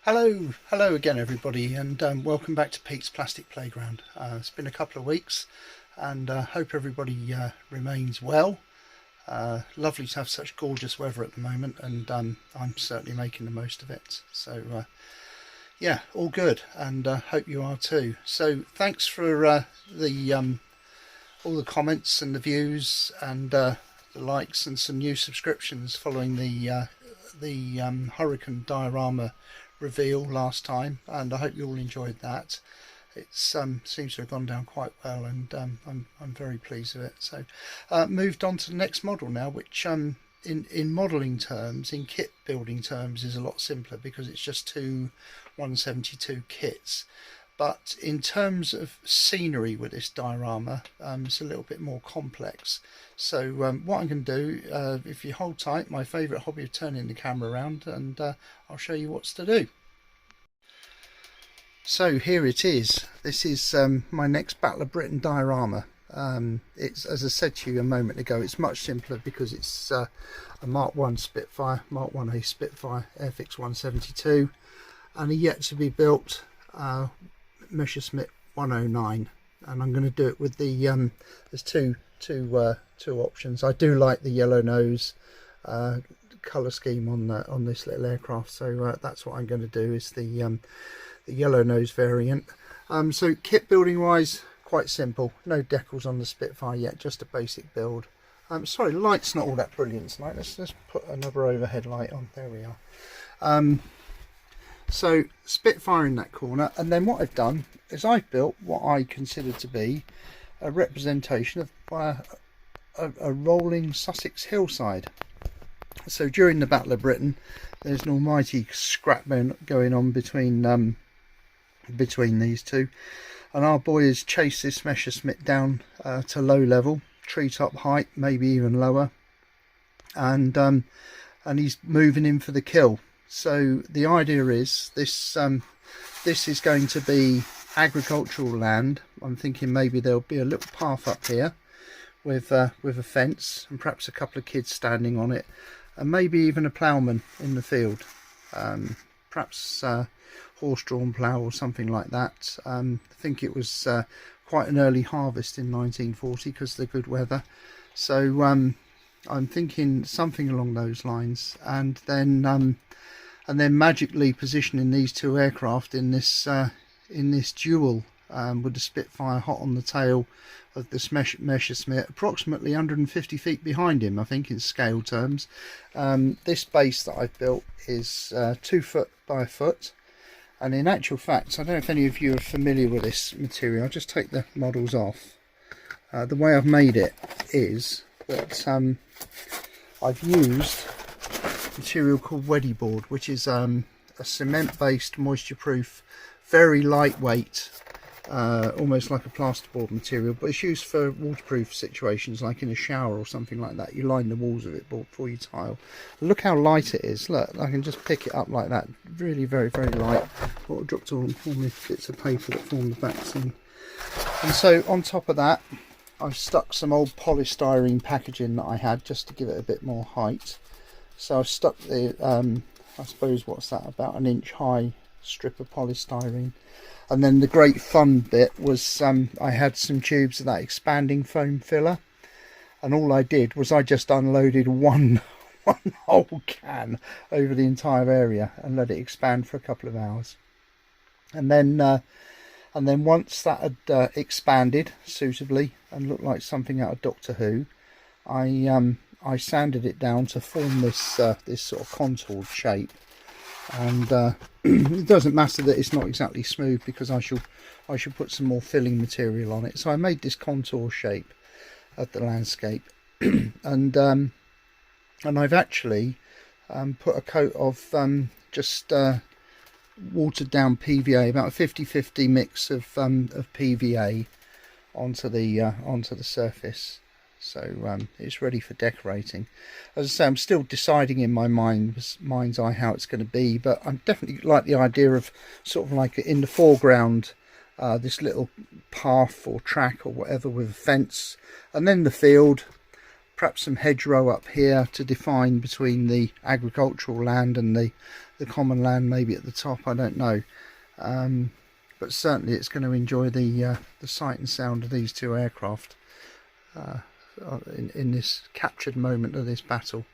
Hello again, everybody, and welcome back to Pete's Plastic Playground. It's been a couple of weeks, and hope everybody remains well. Lovely to have such gorgeous weather at the moment, and I'm certainly making the most of it. So yeah, all good, and hope you are too. So thanks for the all the comments and the views and the likes and some new subscriptions following the Hurricane diorama reveal last time, and I hope you all enjoyed that. It seems to have gone down quite well, and I'm very pleased with it. So moved on to the next model now, which in modelling terms, in kit building terms, is a lot simpler because it's just two 172 kits. But in terms of scenery with this diorama, it's a little bit more complex. So what I'm going to do, if you hold tight, my favourite hobby of turning the camera around, and I'll show you what's to do. So here it is. This is my next Battle of Britain diorama. It's, as I said to you a moment ago, it's much simpler because it's a Mark 1 Spitfire, Mark 1A Spitfire, Airfix 172, and a yet to be built Messerschmitt 109, and I'm going to do it with the there's two options. I do like the yellow nose colour scheme on this little aircraft, so that's what I'm going to do, is the yellow nose variant. So kit building wise, quite simple. No decals on the Spitfire yet, just a basic build. Sorry, light's not all that brilliant tonight. Let's put another overhead light on. There we are. So Spitfire in that corner, and then what I've done is I've built what I consider to be a representation of a rolling Sussex hillside. So during the Battle of Britain, there's an almighty scrap going on between these two, and our boy has chased this Messerschmitt down to low level, treetop height, maybe even lower, and he's moving in for the kill. So the idea is this is going to be agricultural land. I'm thinking maybe there'll be a little path up here with a fence and perhaps a couple of kids standing on it, and maybe even a ploughman in the field, perhaps horse-drawn plough or something like that. I think it was quite an early harvest in 1940 because of the good weather. So I'm thinking something along those lines, and then magically positioning these two aircraft in this duel, with the Spitfire hot on the tail of the Messerschmitt, approximately 150 feet behind him, I think, in scale terms. This base that I've built is 2 foot by a foot, and in actual fact, I don't know if any of you are familiar with this material. I'll just take the models off. The way I've made it is that I've used material called Weddy board, which is a cement based, moisture proof, very lightweight, almost like a plasterboard material, but it's used for waterproof situations, like in a shower or something like that. You line the walls of it before you tile. Look how light it is. Look, I can just pick it up like that. Really very light. Oh, I dropped all my bits of paper that form the back seam. And so on top of that, I've stuck some old polystyrene packaging that I had just to give it a bit more height. So I've stuck the, I suppose, what's that, about an inch high strip of polystyrene. And then the great fun bit was I had some tubes of that expanding foam filler. And all I did was I just unloaded one whole can over the entire area and let it expand for a couple of hours. And then once that had expanded suitably and looked like something out of Doctor Who, I sanded it down to form this this sort of contoured shape, and it doesn't matter that it's not exactly smooth because I shall put some more filling material on it. So I made this contour shape of the landscape, and I've actually put a coat of just watered down PVA, about a 50-50 mix of PVA onto the surface. So it's ready for decorating. As I say, I'm still deciding in my mind's eye how it's going to be, but I definitely like the idea of sort of like in the foreground, this little path or track or whatever with a fence, and then the field, perhaps some hedgerow up here to define between the agricultural land and the common land, maybe at the top, I don't know. But certainly it's going to enjoy the sight and sound of these two aircraft in this captured moment of this battle.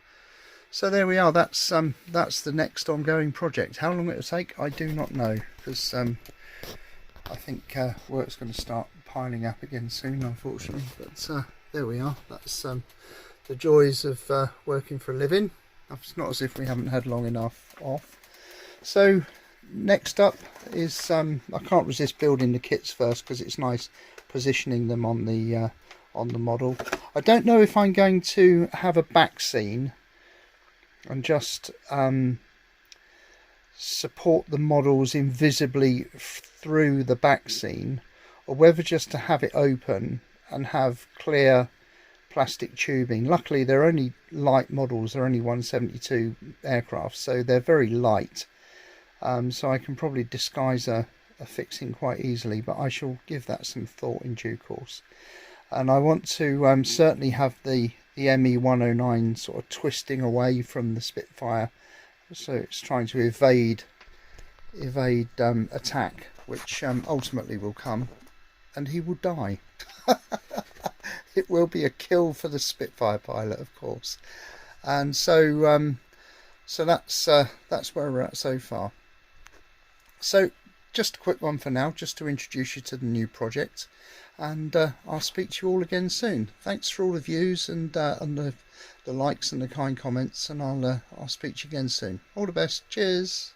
So there we are. That's the next ongoing project. How long it will take, I do not know, because I think work's going to start piling up again soon, unfortunately. But there we are. That's the joys of working for a living. It's not as if we haven't had long enough off. So next up is I can't resist building the kits first, because it's nice positioning them on the model. I don't know if I'm going to have a back scene and just support the models invisibly through the back scene, or whether just to have it open and have clear plastic tubing. Luckily they're only light models, they're only 172 aircraft, so they're very light. So I can probably disguise a fixing quite easily, but I shall give that some thought in due course. And I want to certainly have the ME-109 sort of twisting away from the Spitfire, so it's trying to evade attack, which ultimately will come, and he will die. It will be a kill for the Spitfire pilot, of course. And so so that's where we're at so far. So just a quick one for now, just to introduce you to the new project, and I'll speak to you all again soon. Thanks for all the views and the likes and the kind comments, and I'll speak to you again soon. All the best. Cheers.